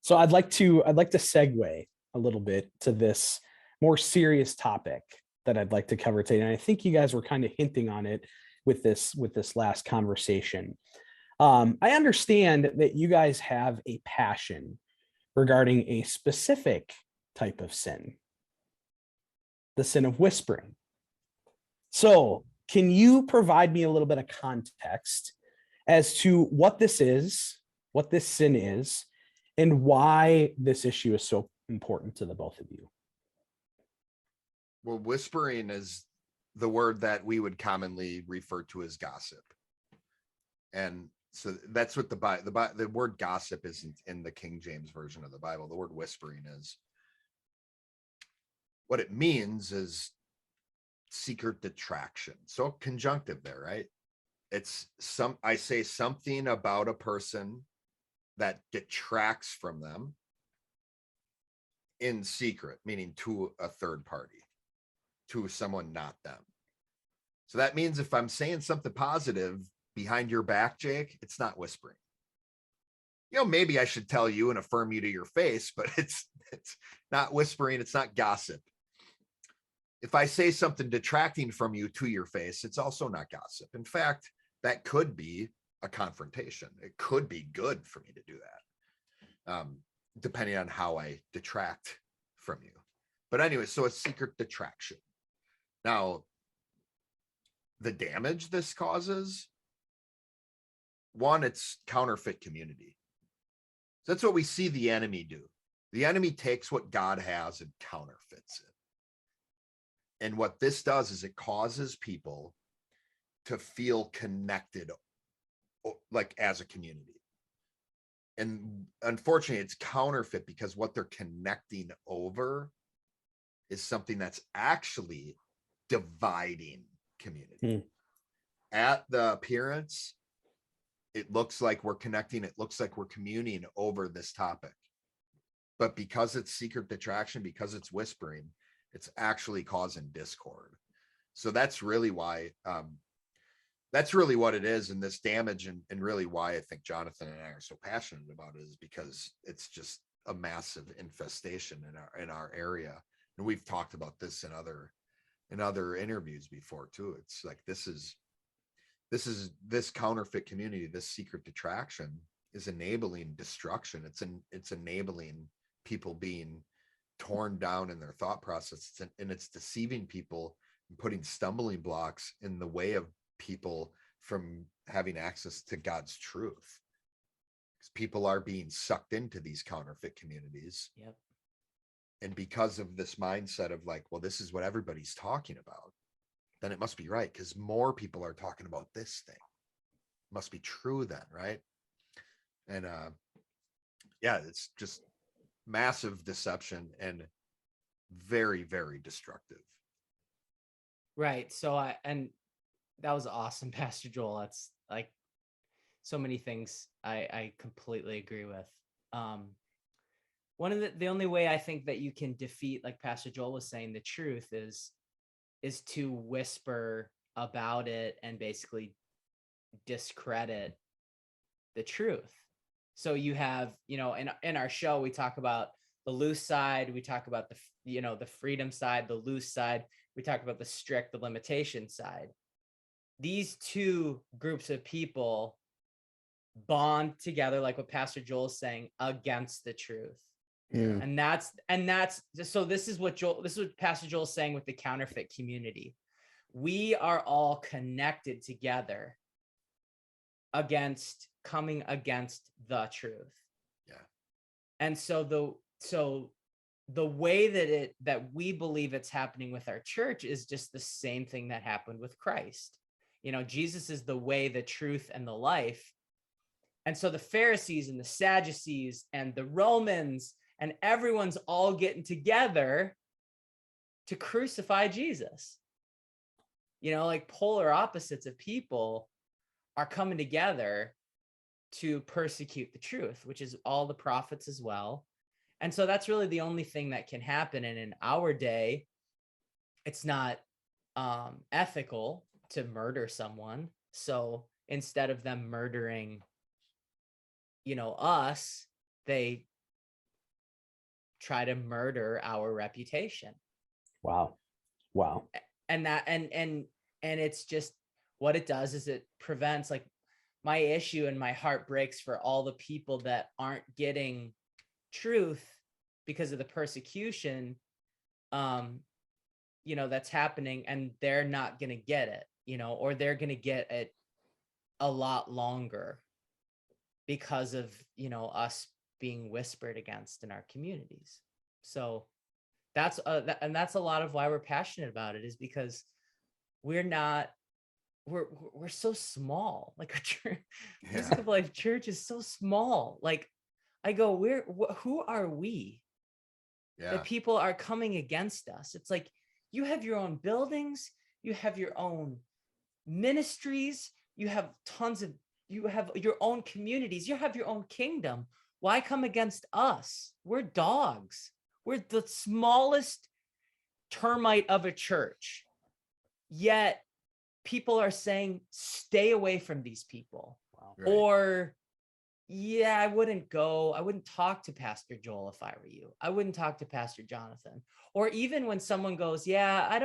So I'd like to segue a little bit to this more serious topic that I'd like to cover today. And I think you guys were kind of hinting on it with this last conversation. I understand that you guys have a passion regarding a specific type of sin, the sin of whispering. So, can you provide me a little bit of context as to what this is, what this sin is, and why this issue is so important to the both of you? Well, whispering is the word that we would commonly refer to as gossip. And so that's what the word gossip isn't in the King James version of the Bible. The word whispering is, what it means is secret detraction. So conjunctive there, right? I say something about a person that detracts from them in secret, meaning to a third party, to someone not them. So that means if I'm saying something positive behind your back, Jake, it's not whispering. Maybe I should tell you and affirm you to your face, but it's not whispering. It's not gossip. If I say something detracting from you to your face, it's also not gossip. In fact, that could be a confrontation. It could be good for me to do that, depending on how I detract from you. But anyway, so it's secret detraction. Now, the damage this causes, one, it's counterfeit community. So that's what we see the enemy do. The enemy takes what God has and counterfeits it. And what this does is it causes people to feel connected, like as a community. And unfortunately, it's counterfeit because what they're connecting over is something that's actually dividing community. At the appearance, it looks like we're connecting. It looks like we're communing over this topic. But because it's secret detraction, because it's whispering, it's actually causing discord. So that's really why, that's really what it is. And this damage, and really why I think Jonathan and I are so passionate about it, is because it's just a massive infestation in our area. And we've talked about this in other interviews before too. It's like, this counterfeit community, this secret detraction is enabling destruction. It's enabling people being torn down in their thought process, and it's deceiving people and putting stumbling blocks in the way of people from having access to God's truth. Because people are being sucked into these counterfeit communities. Yep. And because of this mindset of like, well, this is what everybody's talking about, then it must be right, because more people are talking about this thing. It must be true then, right? And yeah, it's just massive deception and very, very destructive. Right. So and that was awesome, Pastor Joel. That's like so many things I completely agree with. One of the only way I think that you can defeat, like Pastor Joel was saying, the truth is to whisper about it and basically discredit the truth. So you have, in our show, we talk about the loose side, we talk about the freedom side, the loose side, we talk about the strict, the limitation side. These two groups of people bond together, like what Pastor Joel is saying, against the truth. Yeah. And that's so this is what Pastor Joel is saying with the counterfeit community. We are all connected together coming against the truth. Yeah. And so the way that we believe it's happening with our church is just the same thing that happened with Christ. Jesus is the way, the truth, and the life. And so the Pharisees and the Sadducees and the Romans and everyone's all getting together to crucify Jesus. Like polar opposites of people are coming together to persecute the truth, which is all the prophets as well. And so that's really the only thing that can happen. And in our day, it's not ethical to murder someone. So instead of them murdering, us, they try to murder our reputation. Wow. Wow. And that and it's just, what it does is it prevents, like, my issue and my heart breaks for all the people that aren't getting truth because of the persecution that's happening, and they're not going to get it, or they're going to get it a lot longer because of us being whispered against in our communities. So that's a lot of why we're passionate about it, is because we're so small. Like, Music of Life Church is so small. Like, I go, who are we? Yeah. That people are coming against us. It's like, you have your own buildings, you have your own ministries, you have your own communities, you have your own kingdom. Why come against us? We're dogs. We're the smallest termite of a church. Yet people are saying, stay away from these people. Wow. Right. Or, yeah, I wouldn't talk to Pastor Joel if I were you. I wouldn't talk to Pastor Jonathan. Or even when someone goes, yeah,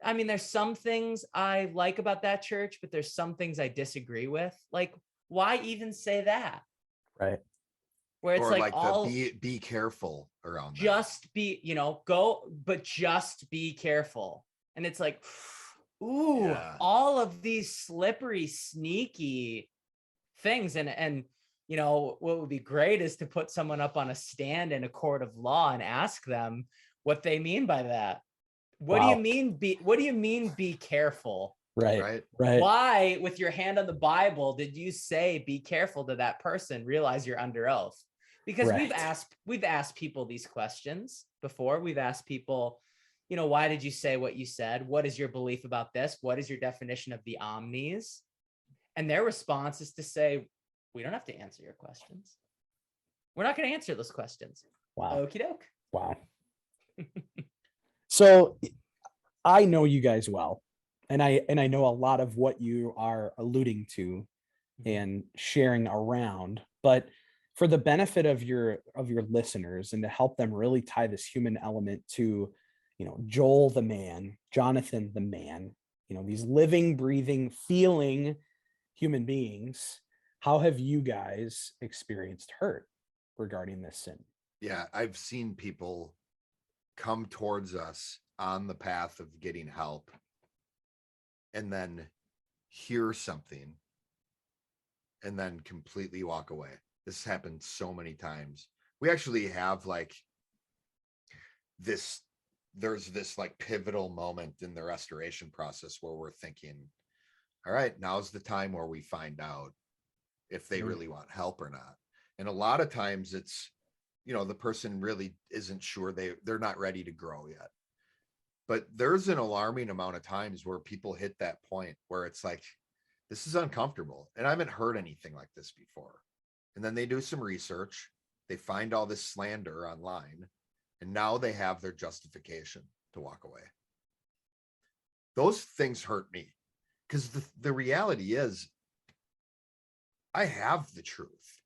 there's some things I like about that church, but there's some things I disagree with. Like, why even say that? Right. Where it's Or like all, be careful around just be, just be careful. And it's like, ooh, Yeah. all of these slippery, sneaky things. And what would be great is to put someone up on a stand in a court of law and ask them what they mean by that. What do you mean be careful? Right. Why, with your hand on the Bible, did you say be careful to that person? Realize you're under oath. Because we've asked people these questions before. We've asked people, why did you say what you said? What is your belief about this? What is your definition of the omnis? And their response is to say, we don't have to answer your questions. We're not going to answer those questions. Wow. Okie doke. Wow. So I know you guys well, and I know a lot of what you are alluding to and sharing around, but for the benefit of your listeners, and to help them really tie this human element to, Joel the man, Jonathan the man, these living, breathing, feeling human beings, how have you guys experienced hurt regarding this sin? Yeah, I've seen people come towards us on the path of getting help and then hear something and then completely walk away. This happened so many times. We actually have there's this pivotal moment in the restoration process where we're thinking, all right, now's the time where we find out if they really want help or not. And a lot of times it's, the person really isn't sure, they're not ready to grow yet. But there's an alarming amount of times where people hit that point where it's like, this is uncomfortable. And I haven't heard anything like this before. And then they do some research, they find all this slander online, and now they have their justification to walk away. Those things hurt me, because the reality is, I have the truth.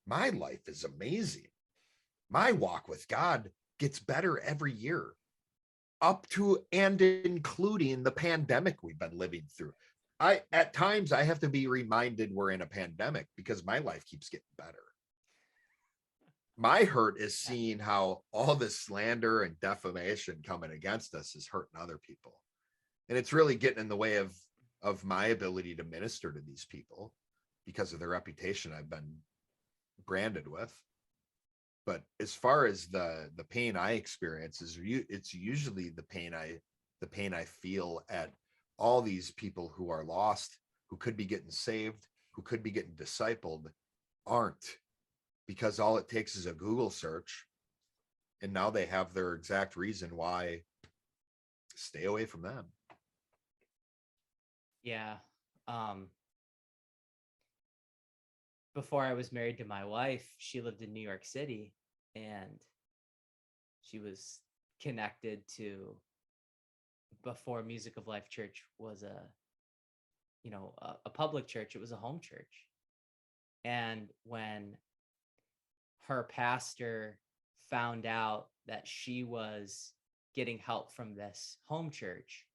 My life is amazing. My walk with God gets better every year, up to and including the pandemic we've been living through. At times I have to be reminded we're in a pandemic because my life keeps getting better. My hurt is seeing how all this slander and defamation coming against us is hurting other people. And it's really getting in the way of my ability to minister to these people because of the reputation I've been branded with. But as far as the pain I experience, it's usually the pain I feel at all these people who are lost, who could be getting saved, who could be getting discipled, aren't, because all it takes is a Google search, and now they have their exact reason why. Stay away from them. Yeah. Before I was married to my wife, she lived in New York City, and she was connected to, before Music of Life Church was a public church, it was a home church. And when her pastor found out that she was getting help from this home church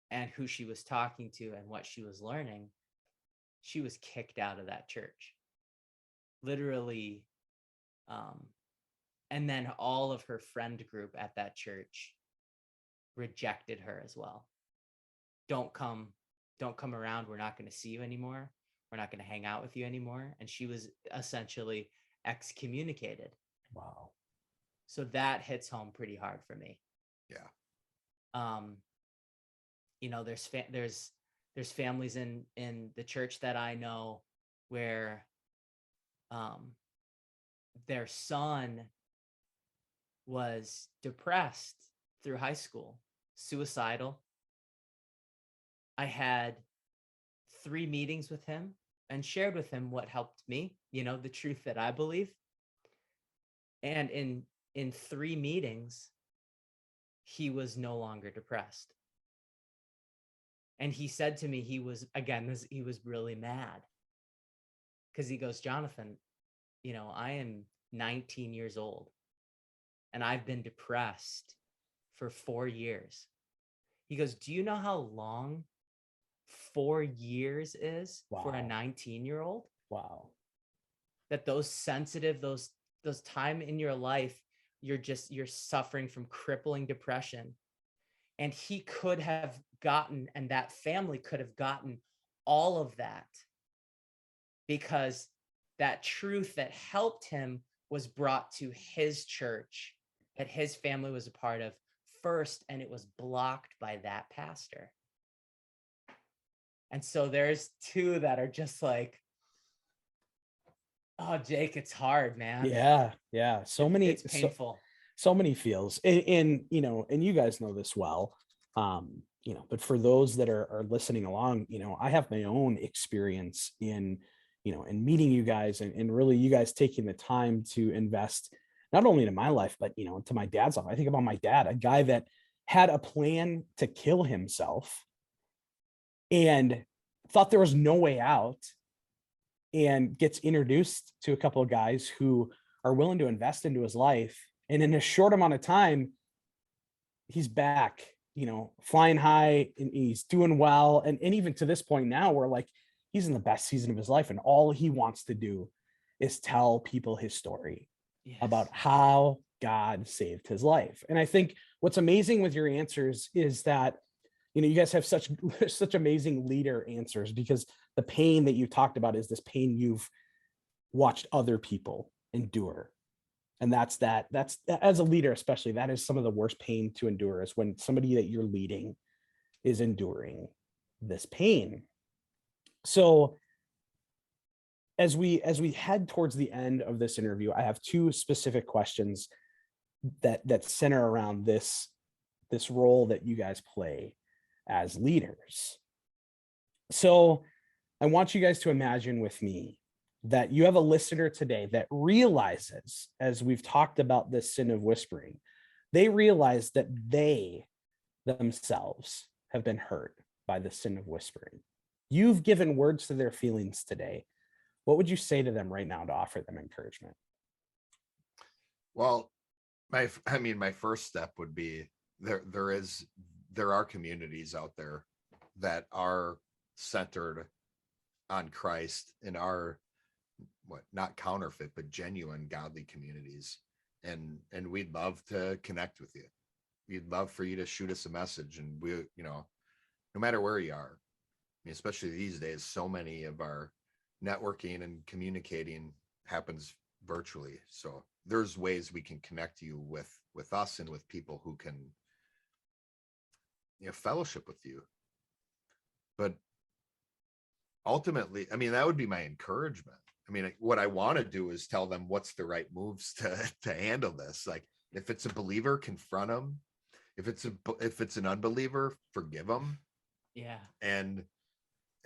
and who she was talking to and what she was learning, she was kicked out of that church. Literally, and then all of her friend group at that church rejected her as well. Don't come around. We're not going to see you anymore. We're not going to hang out with you anymore. And she was essentially excommunicated. Wow. So that hits home pretty hard for me. Yeah. You know, there's families in the church that I know where their son was depressed through high school, suicidal. I had 3 meetings with him and shared with him what helped me, you know, the truth that I believe. And in 3 meetings, he was no longer depressed. And he said to me, he was really mad. Because he goes, Jonathan, you know, I am 19 years old and I've been depressed for 4 years. He goes, do you know how long 4 years is for a 19-year-old? Wow. That those sensitive, those time in your life, you're suffering from crippling depression. And he could have gotten, and that family could have gotten all of that because that truth that helped him was brought to his church that his family was a part of first, and it was blocked by that pastor. And so there's 2 that are just like, oh, Jake, it's hard, man. Yeah. Yeah. It's painful. So many feels. And, you know, and you guys know this well, you know, but for those that are listening along, you know, I have my own experience in, you know, in meeting you guys and really you guys taking the time to invest not only in my life, but, you know, to my dad's life. I think about my dad, a guy that had a plan to kill himself and thought there was no way out, and gets introduced to a couple of guys who are willing to invest into his life. And in a short amount of time, he's back, you know, flying high, and he's doing well. And even to this point now, where like he's in the best season of his life, and all he wants to do is tell people his story. Yes. About how God saved his life. And I think what's amazing with your answers is that, you know, you guys have such amazing leader answers, because the pain that you talked about is this pain you've watched other people endure. And that's as a leader, especially, that is some of the worst pain to endure, is when somebody that you're leading is enduring this pain. So as we head towards the end of this interview, I have 2 specific questions that center around this role that you guys play as leaders. So I want you guys to imagine with me that you have a listener today that realizes, as we've talked about this sin of whispering, they realize that they themselves have been hurt by the sin of whispering. You've given words to their feelings today. What would you say to them right now to offer them encouragement? Well, my first step would be there are communities out there that are centered on Christ and are not counterfeit, but genuine godly communities. And we'd love to connect with you. We'd love for you to shoot us a message, and we, you know, no matter where you are, I mean, especially these days, so many of our networking and communicating happens virtually. So there's ways we can connect you with us and with people who can, you know, fellowship with you. But ultimately, I mean, that would be my encouragement. I mean, what I want to do is tell them what's the right moves to handle this. Like, if it's a believer, confront them. If it's an unbeliever, forgive them. Yeah. And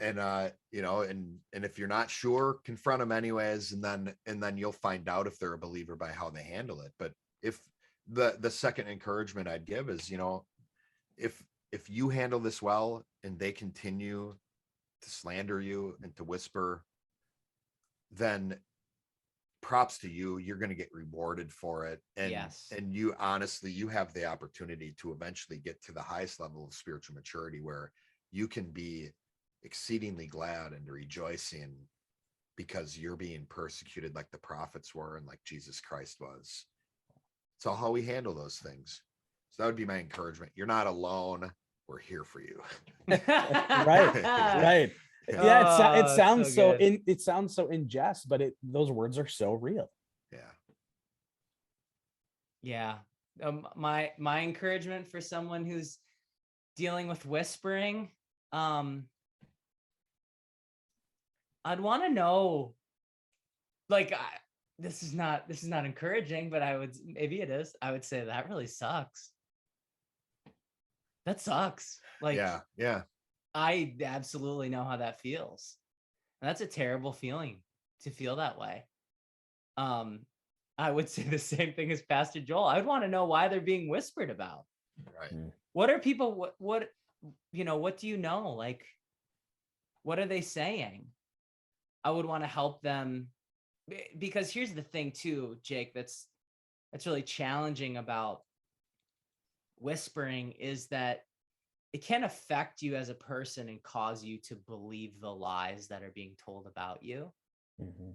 you know, and if you're not sure, confront them anyways, and then you'll find out if they're a believer by how they handle it. But if the second encouragement I'd give is, you know, if you handle this well and they continue to slander you and to whisper, then props to you. You're going to get rewarded for it. And, Yes. and you honestly, you have the opportunity to eventually get to the highest level of spiritual maturity where you can be exceedingly glad and rejoicing because you're being persecuted like the prophets were and like Jesus Christ was. It's all how we handle those things. So that would be my encouragement. You're not alone. We're here for you. Right. Yeah, it sounds so it sounds so in jest, but those words are so real. Yeah. My encouragement for someone who's dealing with whispering, I'd want to know, like, this is not encouraging, but maybe it is. I would say that really sucks. That sucks. Like, yeah. I absolutely know how that feels. And that's a terrible feeling to feel that way. I would say the same thing as Pastor Joel. I would want to know why they're being whispered about. Right. What are people, what do you know? Like, what are they saying? I would want to help them, because here's the thing too, Jake, that's really challenging about whispering is that it can affect you as a person and cause you to believe the lies that are being told about you. Mm-hmm.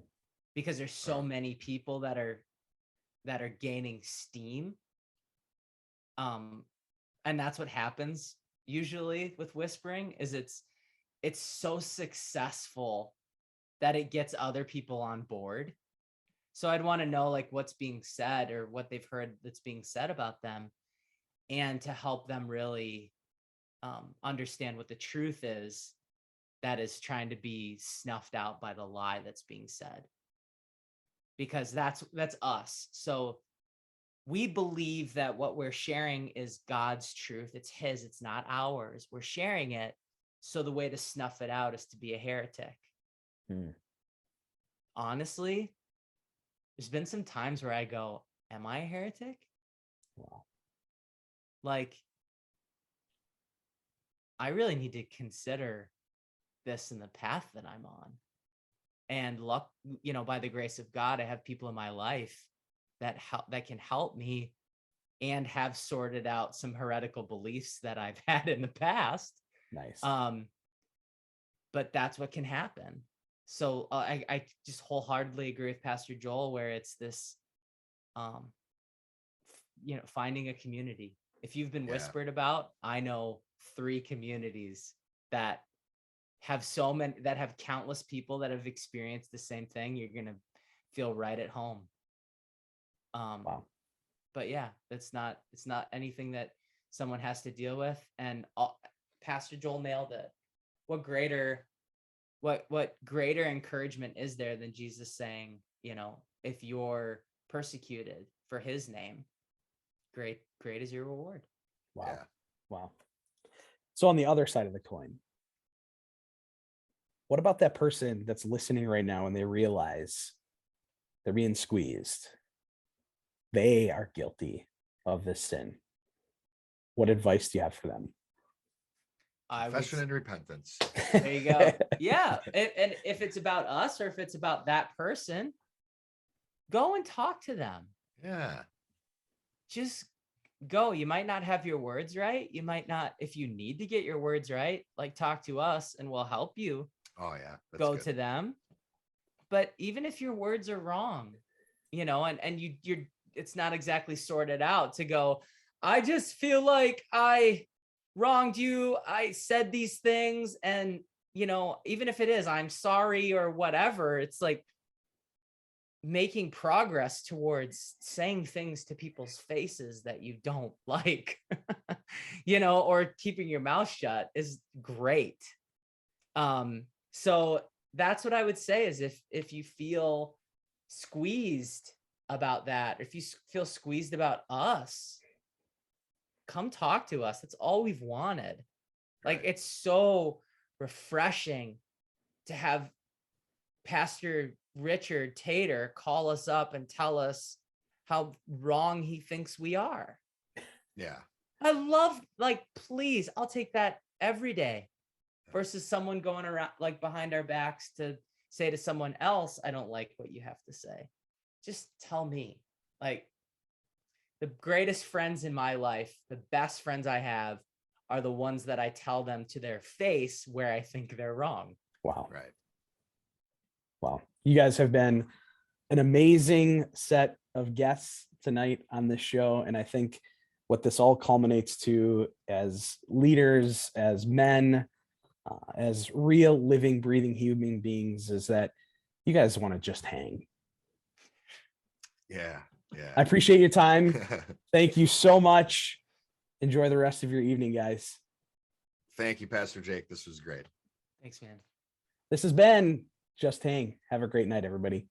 Because there's so many people that are gaining steam. And that's what happens usually with whispering is it's so successful that it gets other people on board. So I'd want to know like what's being said or what they've heard that's being said about them, and to help them really understand what the truth is that is trying to be snuffed out by the lie that's being said. Because that's us. So we believe that what we're sharing is God's truth. It's his, it's not ours. We're sharing it. So the way to snuff it out is to be a heretic. Honestly, there's been some times where I go, am I a heretic? Wow. Like, I really need to consider this in the path that I'm on. And luck, by the grace of God, I have people in my life that can help me and have sorted out some heretical beliefs that I've had in the past. Nice. But that's what can happen. So I just wholeheartedly agree with Pastor Joel, where it's this, finding a community. If you've been whispered about, I know 3 communities that have countless people that have experienced the same thing. You're going to feel right at home. Wow. But yeah, it's not anything that someone has to deal with. And Pastor Joel nailed it. What greater encouragement is there than Jesus saying, if you're persecuted for his name, great is your reward. Wow. Yeah. Wow. So on the other side of the coin, what about that person that's listening right now and they realize they're being squeezed? They are guilty of this sin. What advice do you have for them? Confession and repentance. There you go. Yeah. And if it's about us or if it's about that person, go and talk to them. Yeah. Just go. You might not have your words right. You might not, if you need to get your words right, like talk to us and we'll help you. Oh yeah. That's go good. to them. But even if your words are wrong, and you're it's not exactly sorted out, to go, I just feel like I wronged you. I said these things, and even if it is, I'm sorry or whatever, it's like making progress towards saying things to people's faces that you don't like, or keeping your mouth shut is great. So that's what I would say is if you feel squeezed about that, if you feel squeezed about us, come talk to us. That's all we've wanted. Like, it's so refreshing to have Pastor Richard Tater call us up and tell us how wrong he thinks we are. Yeah. I love, please, I'll take that every day versus someone going around like behind our backs to say to someone else, I don't like what you have to say. just tell me. Like, the greatest friends in my life, the best friends I have, are the ones that I tell them to their face where I think they're wrong. Wow. Right. Wow. You guys have been an amazing set of guests tonight on this show. And I think what this all culminates to as leaders, as men, as real living, breathing human beings is that you guys want to just hang. Yeah. Yeah. I appreciate your time. Thank you so much. Enjoy the rest of your evening, guys. Thank you, Pastor Jake. This was great. Thanks, man. This has been Just Hang. Have a great night, everybody.